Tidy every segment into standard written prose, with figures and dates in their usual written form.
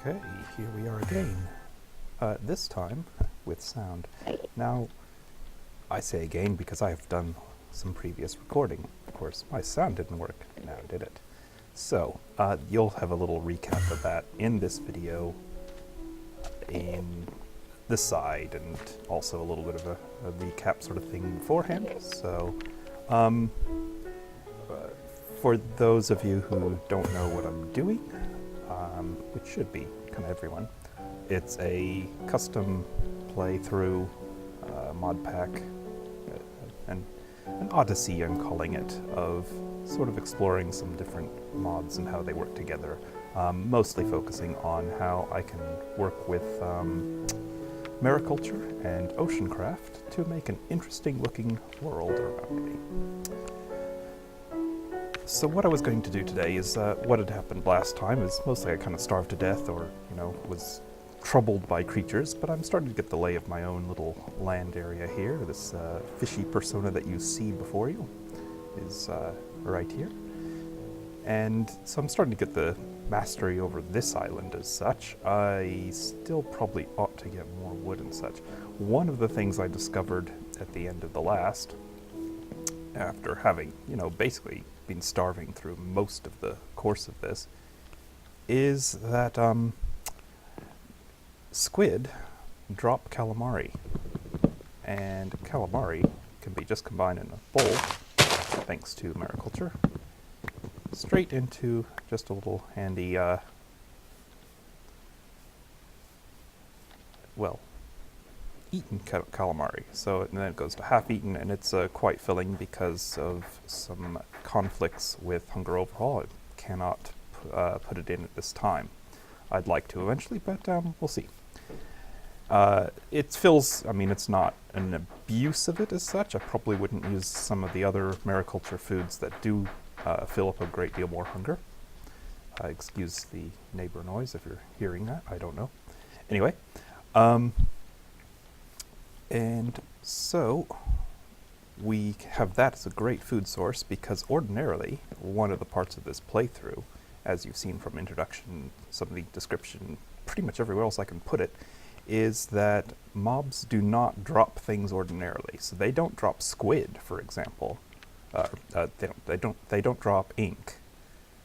Okay, here we are again. This time with sound. Now, I say again because I have done some previous recording. Of course, my sound didn't work now, did it? So, you'll have a little recap of that in this video, in this side, and also a little bit of a recap sort of thing beforehand. So, for those of you who don't know what I'm doing, which should be kind of everyone, it's a custom playthrough mod pack, an odyssey I'm calling it, of sort of exploring some different mods and how they work together, mostly focusing on how I can work with mariculture and oceancraft to make an interesting looking world around me. So what I was going to do today is what had happened last time is mostly I kind of starved to death or, was troubled by creatures, but I'm starting to get the lay of my own little land area here. This fishy persona that you see before you is right here. And so I'm starting to get the mastery over this island as such. I still probably ought to get more wood and such. One of the things I discovered at the end of the last, after having, basically been starving through most of the course of this, is that squid drop calamari. And calamari can be just combined in a bowl, thanks to mariculture, straight into just a little handy, eaten calamari. So and then it goes to half-eaten, and it's quite filling because of some conflicts with Hunger Overhaul. I cannot put it in at this time. I'd like to eventually, but we'll see. It fills, it's not an abuse of it as such. I probably wouldn't use some of the other mariculture foods that do fill up a great deal more hunger. Excuse the neighbor noise if you're hearing that, I don't know. Anyway, and so we have that as a great food source because ordinarily one of the parts of this playthrough, as you've seen from introduction, some of the description, pretty much everywhere else I can put it, is that mobs do not drop things ordinarily. So they don't drop squid, for example. They don't drop ink,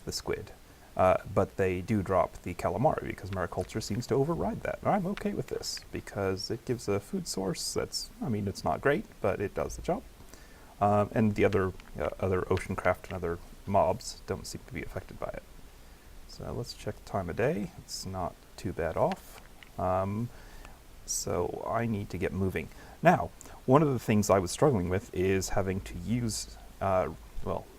the squid. But they do drop the calamari because mariculture seems to override that. And I'm okay with this because it gives a food source that's, it's not great, but it does the job. And the other oceancraft and other mobs don't seem to be affected by it. So let's check the time of day. It's not too bad off. So I need to get moving. Now, one of the things I was struggling with is having to use,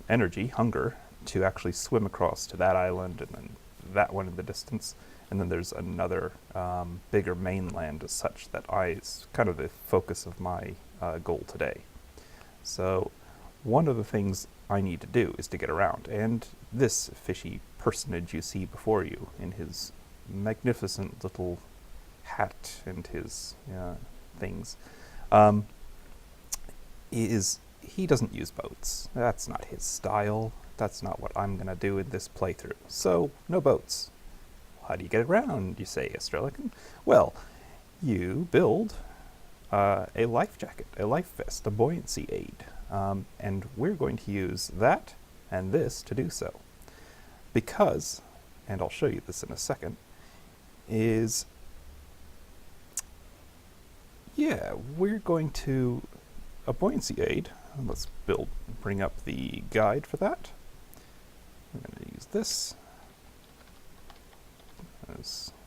energy, hunger, to actually swim across to that island and then that one in the distance. And then there's another bigger mainland as such that is kind of the focus of my goal today. So one of the things I need to do is to get around. And this fishy personage you see before you in his magnificent little hat and his things, he doesn't use boats. That's not his style. That's not what I'm going to do in this playthrough. So, no boats. How do you get around, you say, Astralican? Well, you build a life jacket, a life vest, a buoyancy aid. And we're going to use that and this to do so. Because, and I'll show you this in a second, we're going to a buoyancy aid. Let's bring up the guide for that. I'm going to use this.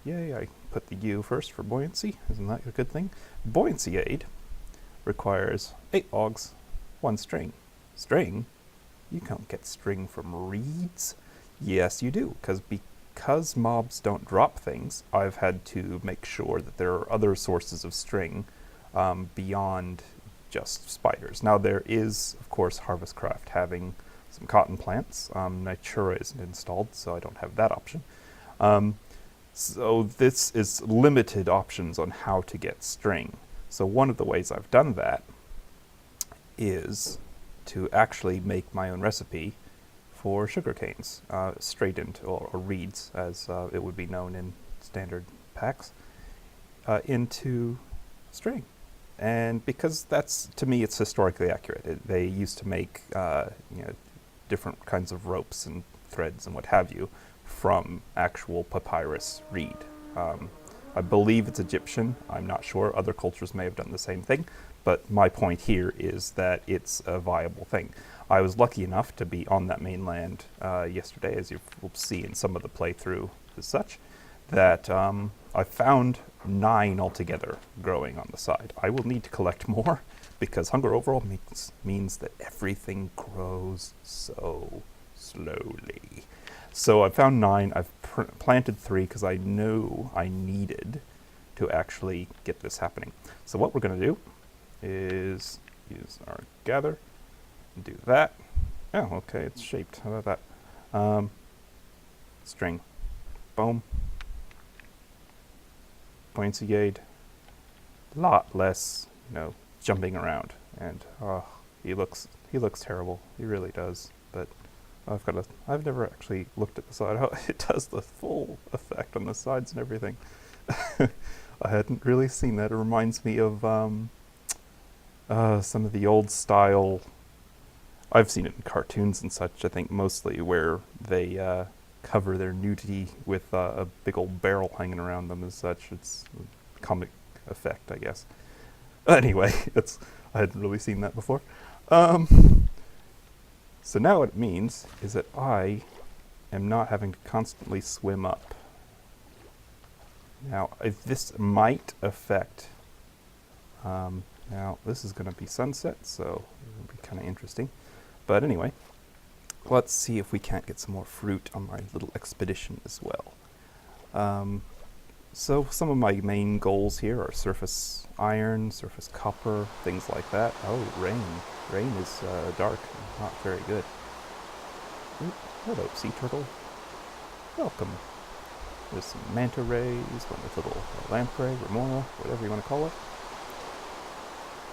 Yay, I put the U first for buoyancy. Isn't that a good thing? Buoyancy aid requires 8 logs, 1 string. String? You can't get string from reeds. Yes, you do, because mobs don't drop things, I've had to make sure that there are other sources of string beyond just spiders. Now there is, of course, Harvestcraft having some cotton plants. Natura isn't installed, so I don't have that option. So this is limited options on how to get string. So one of the ways I've done that is to actually make my own recipe for sugar canes, straight into, or reeds, as it would be known in standard packs, into string. And because that's, to me, it's historically accurate. They used to make different kinds of ropes and threads and what have you from actual papyrus reed. I believe it's Egyptian. I'm not sure. Other cultures may have done the same thing. But my point here is that it's a viable thing. I was lucky enough to be on that mainland yesterday, as you will see in some of the playthrough as such, that I found 9 altogether growing on the side. I will need to collect more because hunger overall means that everything grows so slowly. So I found 9. I've planted 3 because I knew I needed to actually get this happening. So what we're going to do is use our gather and do that. Oh, okay, it's shaped. How about that? String. Boom. Pointy-gade. Lot less, jumping around. And he looks terrible. He really does. But I've never actually looked at the side. How it does the full effect on the sides and everything. I hadn't really seen that. It reminds me of some of the old style. I've seen it in cartoons and such, I think mostly, where they cover their nudity with a big old barrel hanging around them as such. It's a comic effect, I guess. Anyway, I hadn't really seen that before. So now what it means is that I am not having to constantly swim up. Now, this might affect... now, this is going to be sunset, so it'll be kind of interesting. But anyway, let's see if we can't get some more fruit on my little expedition as well. So some of my main goals here are surface iron, surface copper, things like that. Oh, rain. Rain is dark, not very good. Ooh, hello, sea turtle. Welcome. There's some manta rays, one with little lamprey, remora, whatever you want to call it.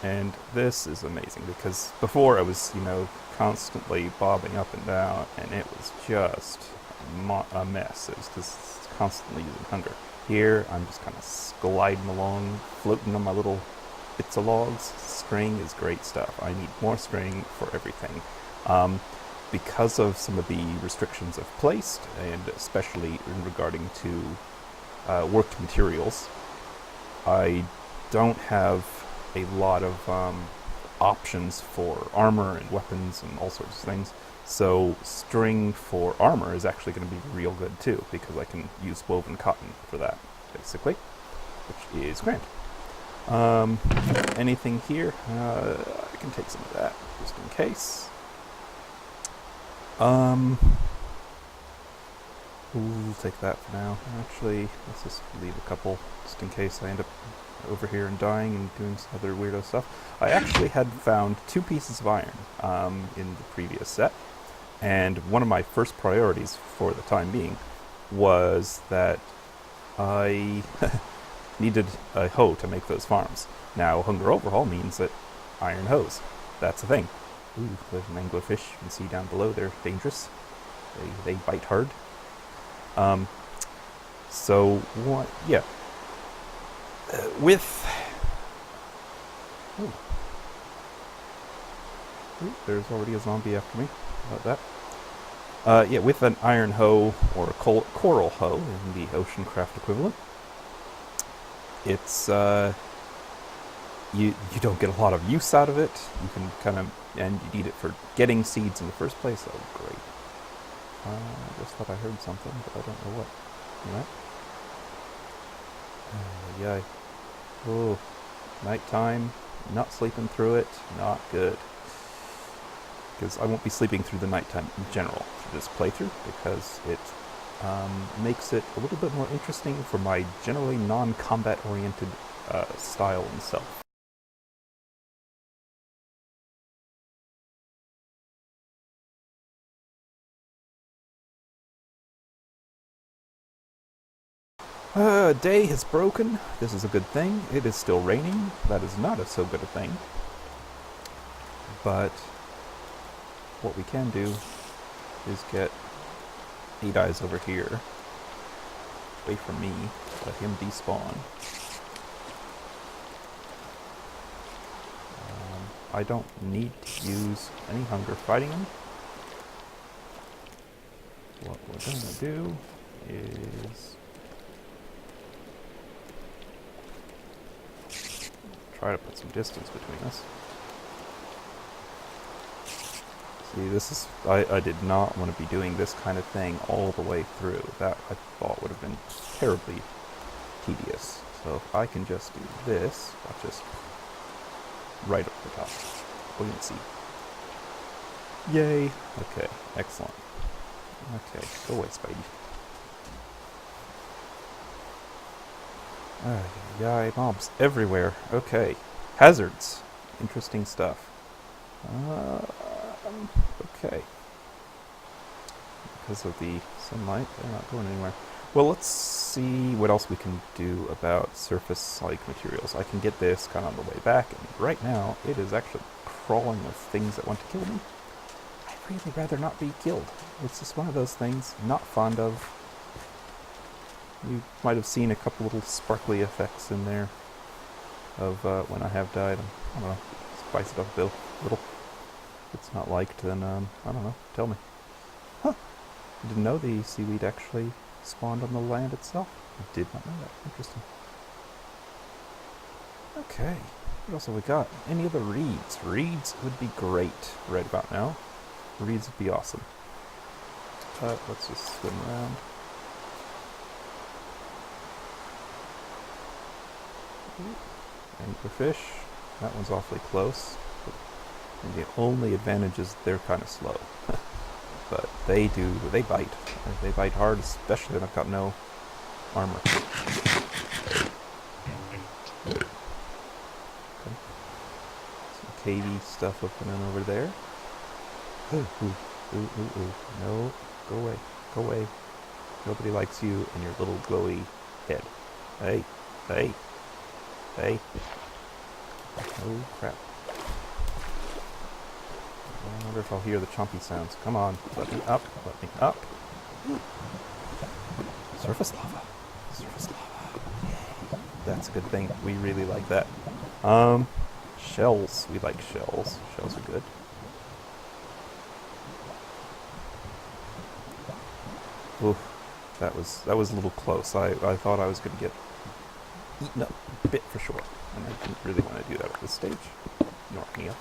And this is amazing because before I was, constantly bobbing up and down, and it was just a mess. It was just constantly using hunger. Here, I'm just kind of gliding along, floating on my little bits of logs. String is great stuff. I need more string for everything. Because of some of the restrictions I've placed, and especially in regarding to worked materials, I don't have a lot of options for armor and weapons and all sorts of things. So string for armor is actually going to be real good too, because I can use woven cotton for that, basically, which is grand. Anything here? I can take some of that, just in case. We'll take that for now. Actually, let's just leave a couple, just in case I end up over here and dying and doing some other weirdo stuff. I actually had found 2 pieces of iron in the previous set, and one of my first priorities for the time being was that I needed a hoe to make those farms. Now, hunger overhaul means that iron hoes. That's a thing. Ooh, there's an anglerfish. You can see down below. They're dangerous. They bite hard. So what? Yeah. Ooh, there's already a zombie after me. How about that? Yeah, with an iron hoe or a coral hoe in the oceancraft equivalent, it's you don't get a lot of use out of it. You can and you need it for getting seeds in the first place. Oh, great! I just thought I heard something, but I don't know what. Yeah. Oh, nighttime. Not sleeping through it. Not good. Because I won't be sleeping through the nighttime in general through this playthrough, because it makes it a little bit more interesting for my generally non-combat oriented style and self. Day has broken. This is a good thing. It is still raining. That is not so good a thing. But what we can do is get 8 eyes over here away from me. Let him despawn. I don't need to use any hunger fighting him. What we're going to do is try to put some distance between us. See, this is... I did not want to be doing this kind of thing all the way through. That, I thought, would have been terribly tedious. So if I can just do this, watch this, right up the top. Buoyancy. Yay! Okay, excellent. Okay, go away, Spidey. Yay, mobs everywhere. Okay, hazards. Interesting stuff. Okay. Because of the sunlight, they're not going anywhere. Well, let's see what else we can do about surface-like materials. I can get this kind of on the way back, and right now it is actually crawling with things that want to kill me. I'd really rather not be killed. It's just one of those things I'm not fond of. You might have seen a couple little sparkly effects in there of when I have died. I don't know, spice it up a little. If it's not liked, then, I don't know, tell me. Huh, I didn't know the seaweed actually spawned on the land itself. I did not know that. Interesting. Okay, what else have we got? Any other reeds? Reeds would be great right about now. Reeds would be awesome. Let's just swim around. Anglerfish. That one's awfully close. And the only advantage is they're kind of slow. But they bite. They bite hard, especially when I've got no armor. Okay. Some cavey stuff opening over there. Ooh. No, go away. Go away. Nobody likes you and your little glowy head. Hey. Oh, crap. I wonder if I'll hear the chompy sounds. Come on, let me up. Surface lava. Yay. That's a good thing. We really like that. Shells. We like shells. Shells are good. Oof. That was a little close. I thought I was going to get eaten up a bit for sure. And I didn't really want to do that at this stage. Nor any other.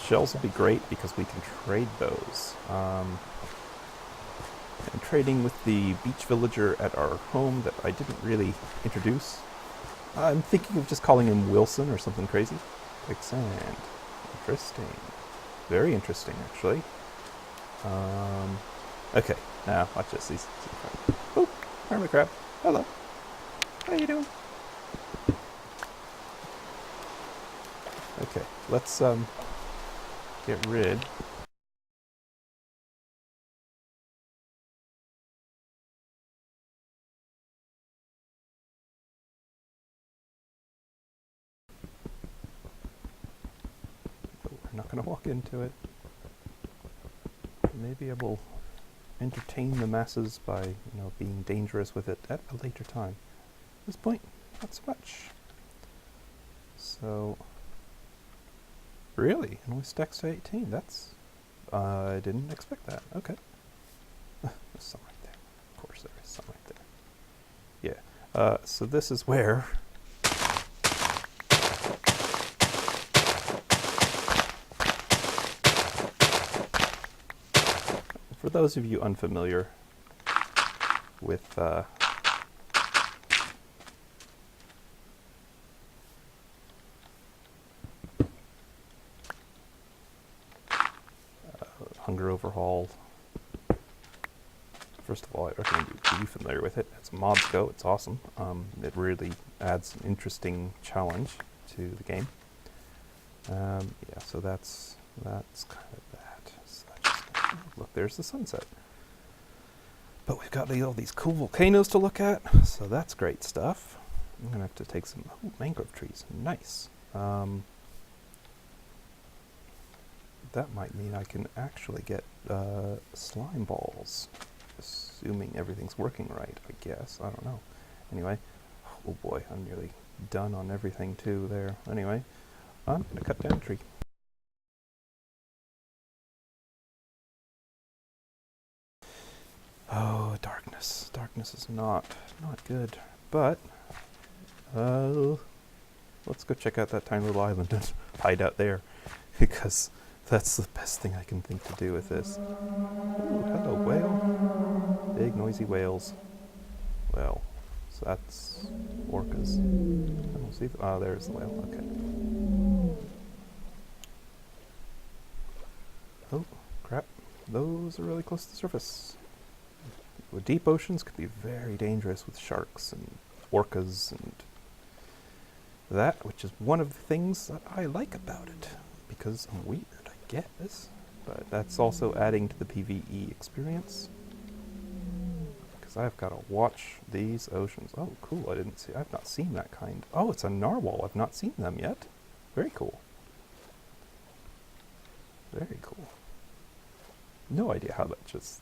Shells will be great because we can trade those. I'm trading with the beach villager at our home that I didn't really introduce. I'm thinking of just calling him Wilson or something crazy. Quicksand. Interesting. Very interesting, actually. Okay, now watch this. These oh, hermit crab. Hello. How you doing? Okay, let's get rid. But we're not going to walk into it. Maybe I will entertain the masses by, being dangerous with it at a later time. At this point, not so much. So, really, it only stacks to 18. That's, I didn't expect that. Okay. There's some right there. Of course there is some right there. Yeah. So this is where for those of you unfamiliar with Hunger Overhaul, first of all, I recommend you be familiar with it. As mobs go, it's awesome. It really adds an interesting challenge to the game. Yeah, so that's kind of that. So look, there's the sunset. But we've got all these cool volcanoes to look at, so that's great stuff. I'm going to have to take some mangrove trees. Nice. That might mean I can actually get slime balls. assuming everything's working right, I guess. I don't know. Anyway, oh boy, I'm nearly done on everything too there. Anyway, I'm going to cut down a tree. Oh, darkness. Darkness is not good. But, let's go check out that tiny little island and hide out there, because that's the best thing I can think to do with this. Ooh, hello, whale. Big, noisy whales. Well, so that's orcas. I don't see. Oh, there's the whale. Okay. Oh, crap. Those are really close to the surface. The deep oceans could be very dangerous with sharks and orcas and that, which is one of the things that I like about it, because I'm weird, I guess, but that's also adding to the PvE experience, because I've got to watch these oceans. Oh, cool, I've not seen that kind. Oh, it's a narwhal, I've not seen them yet. Very cool. Very cool. No idea how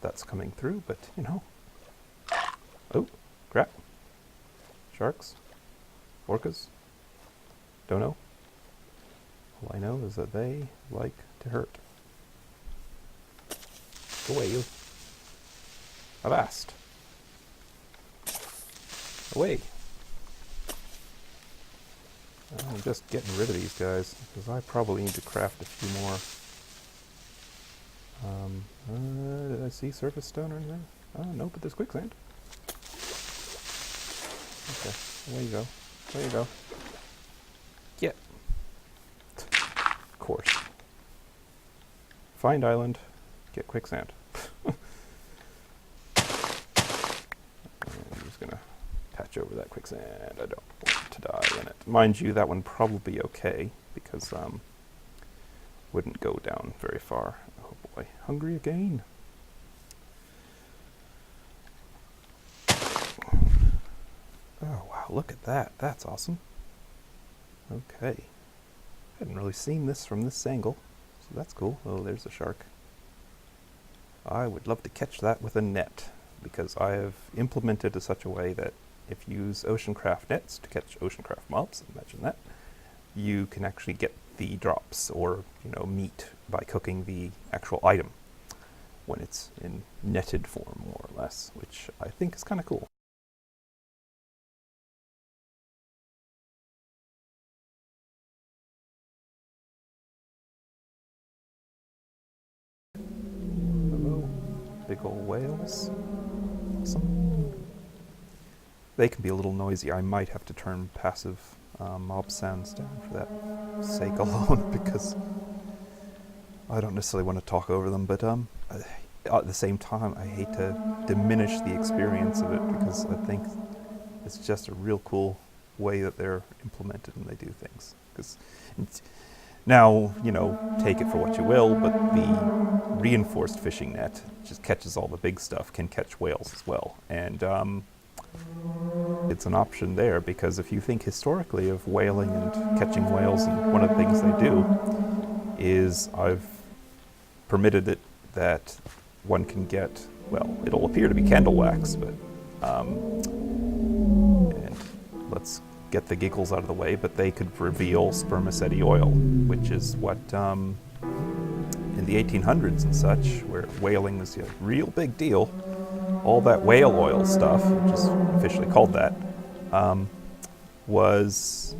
that's coming through, but, you know. Oh, crap. Sharks? Orcas? Don't know. All I know is that they like to hurt. Go away, you. Avast. Away. I'm just getting rid of these guys, because I probably need to craft a few more. Did I see surface stone or anything? No, but there's quicksand. Okay, there you go. There you go. Get. Of course. Find island, get quicksand. I'm just gonna patch over that quicksand. I don't want to die in it. Mind you, that one probably okay, because wouldn't go down very far. Oh boy, hungry again. Oh wow, look at that. That's awesome. Okay. I hadn't really seen this from this angle, so that's cool. Oh, there's a shark. I would love to catch that with a net, because I have implemented it such a way that if you use oceancraft nets to catch oceancraft mobs, imagine that, you can actually get the drops, or, you know, meat by cooking the actual item when it's in netted form, more or less, which I think is kind of cool. Hello, big old whales. Awesome. They can be a little noisy. I might have to turn passive mob sounds down for that sake alone, because I don't necessarily want to talk over them, but at the same time, I hate to diminish the experience of it, because I think it's just a real cool way that they're implemented and they do things. Because now, you know, take it for what you will, but the reinforced fishing net just catches all the big stuff, can catch whales as well. And it's an option there, because if you think historically of whaling and catching whales, and one of the things they do is I've permitted it that one can get, well, it'll appear to be candle wax, but and let's get the giggles out of the way, but they could reveal spermaceti oil, which is what in the 1800s and such, where whaling was a real big deal, all that whale oil stuff, which is officially called that, was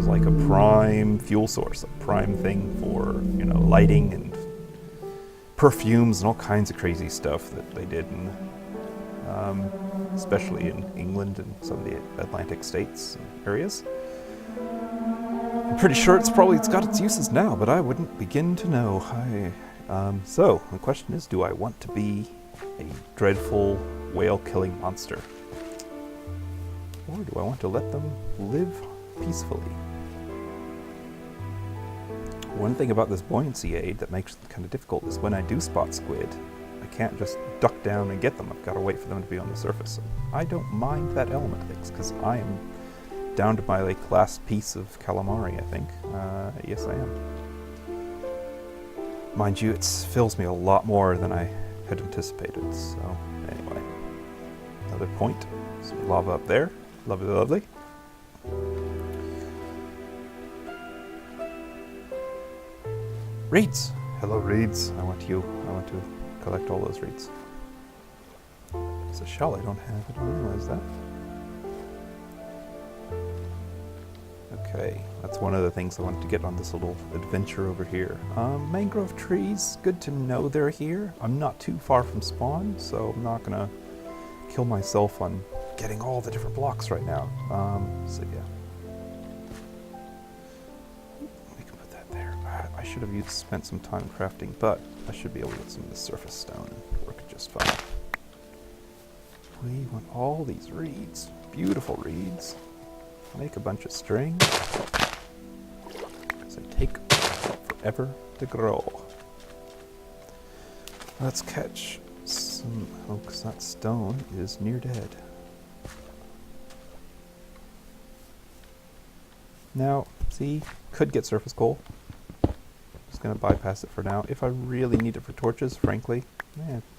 like a prime fuel source, a prime thing for, you know, lighting and perfumes and all kinds of crazy stuff that they did, in, especially in England and some of the Atlantic states and areas. I'm pretty sure it's got its uses now, but I wouldn't begin to know. So the question is, do I want to be a dreadful whale-killing monster, or do I want to let them live peacefully? One thing about this buoyancy aid that makes it kind of difficult is when I do spot squid, I can't just duck down and get them. I've got to wait for them to be on the surface. So I don't mind that element of things, because I am down to my last piece of calamari, I think. Yes, I am. Mind you, it fills me a lot more than I had anticipated. So anyway, another point. Some lava up there. Lovely, lovely. Reeds! Hello, reeds. I want to collect all those reeds. It's a shell I don't have. I didn't realize that. Okay, that's one of the things I wanted to get on this little adventure over here. Mangrove trees, good to know they're here. I'm not too far from spawn, so I'm not gonna kill myself on getting all the different blocks right now. So yeah. We can put that there. I should have spent some time crafting, but I should be able to get some of the surface stone and work just fine. We want all these reeds. Beautiful reeds. Make a bunch of string, because they take forever to grow. Let's catch some, oh, because that stone is near dead. Now, see, could get surface coal. Just going to bypass it for now. If I really need it for torches, frankly,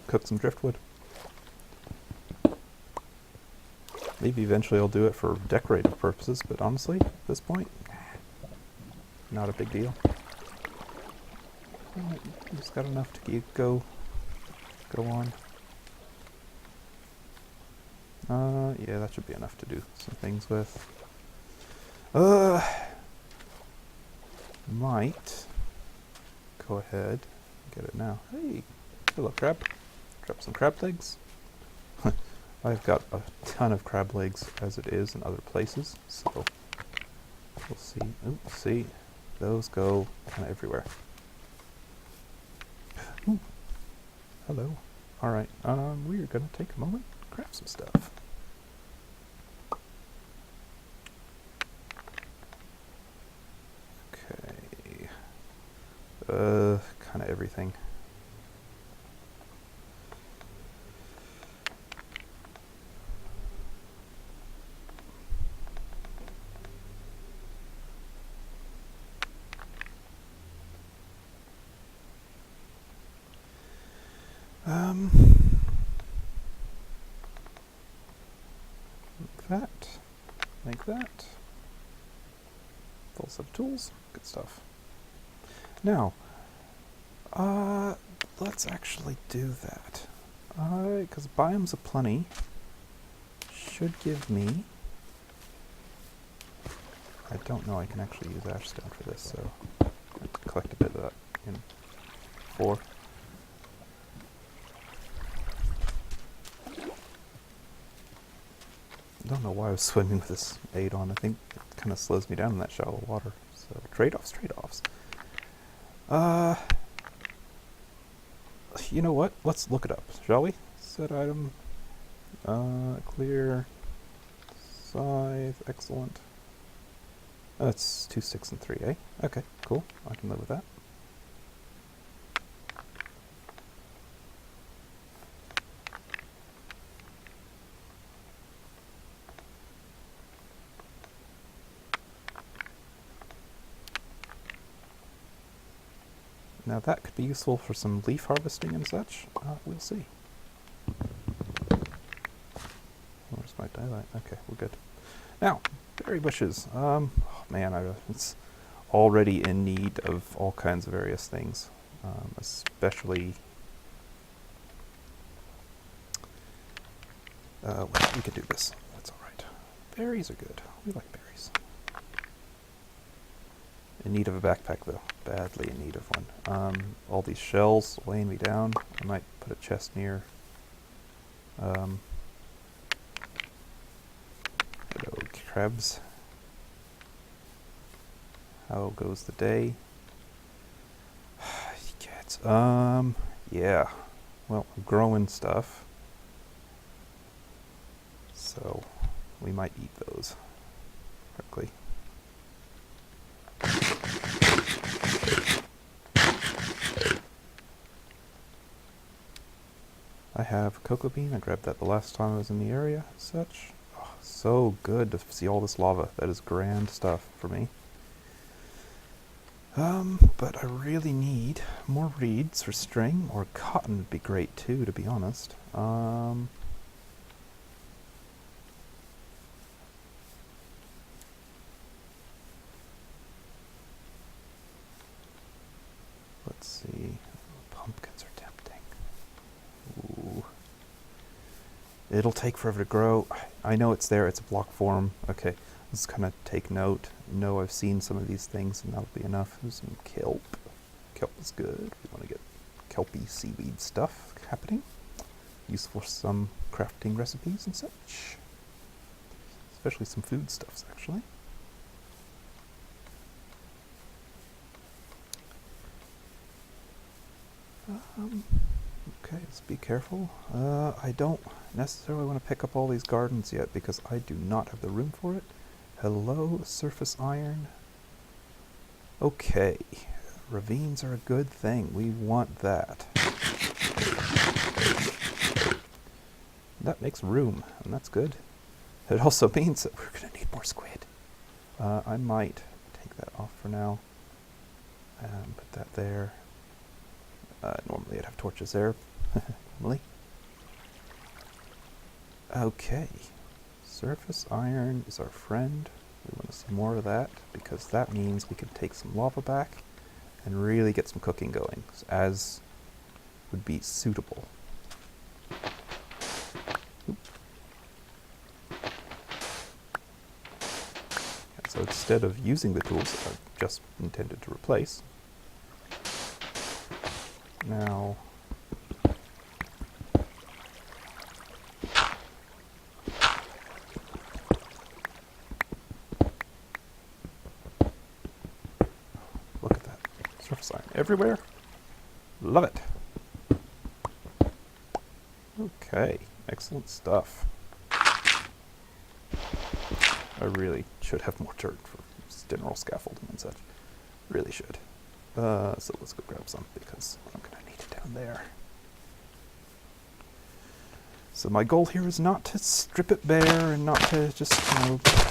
cook some driftwood. Maybe eventually I'll do it for decorative purposes, but honestly, at this point, not a big deal. Just got enough to go on. Yeah, that should be enough to do some things with. Might go ahead and get it now. Hey, hello crab. Drop some crab legs. I've got a ton of crab legs as it is in other places, so we'll see. Oops, see, those go kind of everywhere. Ooh. Hello. All right. We are gonna take a moment, craft some stuff. Okay. Kind of everything. Like that. Full set of tools. Good stuff. Now, let's actually do that. Because biomes of plenty should give me... I don't know, I can actually use ash stone for this, so I'll collect a bit of that in 4. I don't know why I was swimming with this 8 on. I think it kind of slows me down in that shallow water. So trade-offs, trade-offs. You know what? Let's look it up, shall we? Set item. Clear. Scythe. Excellent. That's 2, 6, and 3, eh? Okay, cool. I can live with that. Now that could be useful for some leaf harvesting and such. We'll see. Where's my daylight? Okay, we're good. Now, berry bushes. Oh man, it's already in need of all kinds of various things, especially. Well, we could do this. That's all right. Berries are good. We like berries. In need of a backpack, though. Badly in need of one. All these shells weighing me down. I might put a chest near. Hello, crabs. How goes the day? Cats. Yeah. Well, I'm growing stuff. So, we might eat those. Quickly. I have a cocoa bean. I grabbed that the last time I was in the area as such. Oh, so good to see all this lava. That is grand stuff for me. But I really need more reeds for string, or cotton would be great too, to be honest. Let's see. Pumpkins are tempting. Ooh. It'll take forever to grow. I know it's there. It's a block form. Okay, let's kind of take note. Know I've seen some of these things, and that'll be enough. There's some kelp. Kelp is good. We want to get kelpy seaweed stuff happening. Useful for some crafting recipes and such. Especially some food stuffs, actually. Okay, let's be careful. I don't necessarily want to pick up all these gardens yet because I do not have the room for it. Hello, surface iron. Okay, ravines are a good thing. We want that. That makes room, and that's good. It also means that we're going to need more squid. I might take that off for now and put that there. Normally I'd have torches there. Normally. Okay. Surface iron is our friend. We want to see more of that because that means we can take some lava back and really get some cooking going, as would be suitable. Oop. And so instead of using the tools that I've just intended to replace, now look at that. Surface iron everywhere. Love it. Okay, excellent stuff. I really should have more dirt for general scaffolding and such. Really should. So let's go grab some because I'm going to need it down there. So my goal here is not to strip it bare and not to just,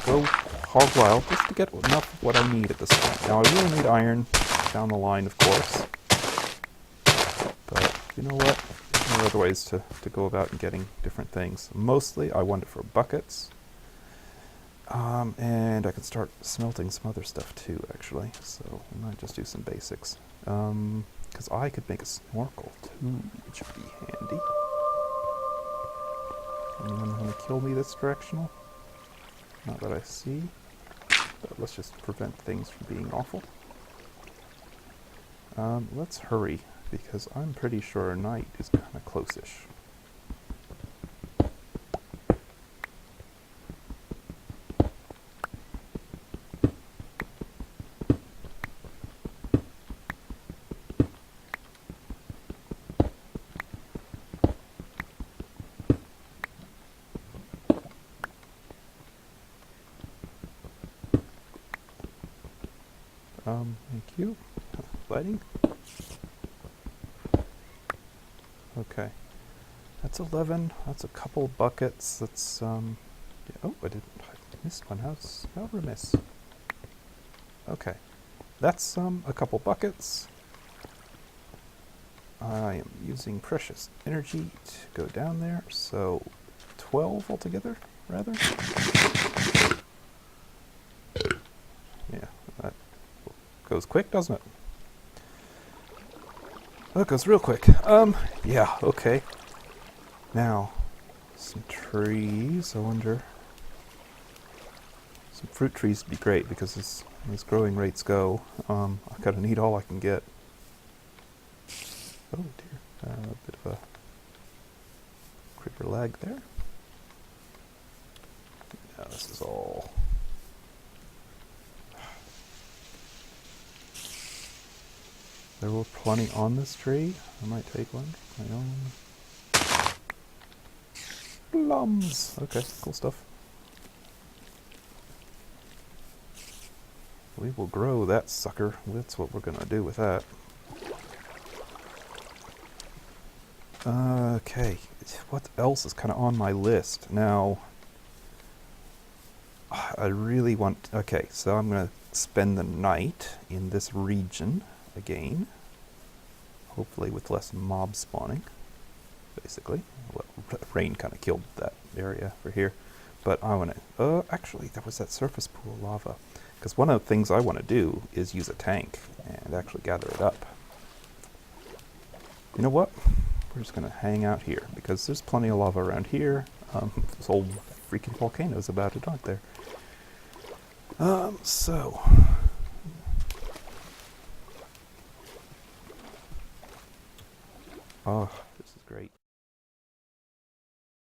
go hog wild, just to get enough of what I need at this point. Now I will need iron down the line, of course. But you know what? There are other ways to go about getting different things. Mostly I want it for buckets. And I can start smelting some other stuff too, actually. So we might just do some basics. Because I could make a snorkel too, which would be handy. Anyone want to kill me this directional? Not that I see. But let's just prevent things from being awful. Let's hurry, because I'm pretty sure night is kind of close-ish. Thank you. Lighting. Okay. That's 11. That's a couple buckets. That's, yeah, oh, I missed one. How remiss. Okay. That's, a couple buckets. I am using precious energy to go down there, so 12 altogether, rather. Yeah, that goes quick, doesn't it? That goes real quick. Yeah, okay. Now, some trees, I wonder. Some fruit trees would be great because as growing rates go, I gotta need all I can get. Oh dear, a bit of a creeper lag there. Now this is all... There were plenty on this tree. I might take one. My own. Plums! Okay, cool stuff. We will grow that sucker. That's what we're gonna do with that. Okay, what else is kind of on my list? Now, I really want... Okay, so I'm gonna spend the night in this region again, hopefully with less mob spawning, basically. Well, rain kind of killed that area for here, but I want to, actually there was that surface pool of lava, because one of the things I want to do is use a tank and actually gather it up. You know what? We're just going to hang out here, because there's plenty of lava around here. Those old freaking volcanoes about it, aren't there? So... Oh,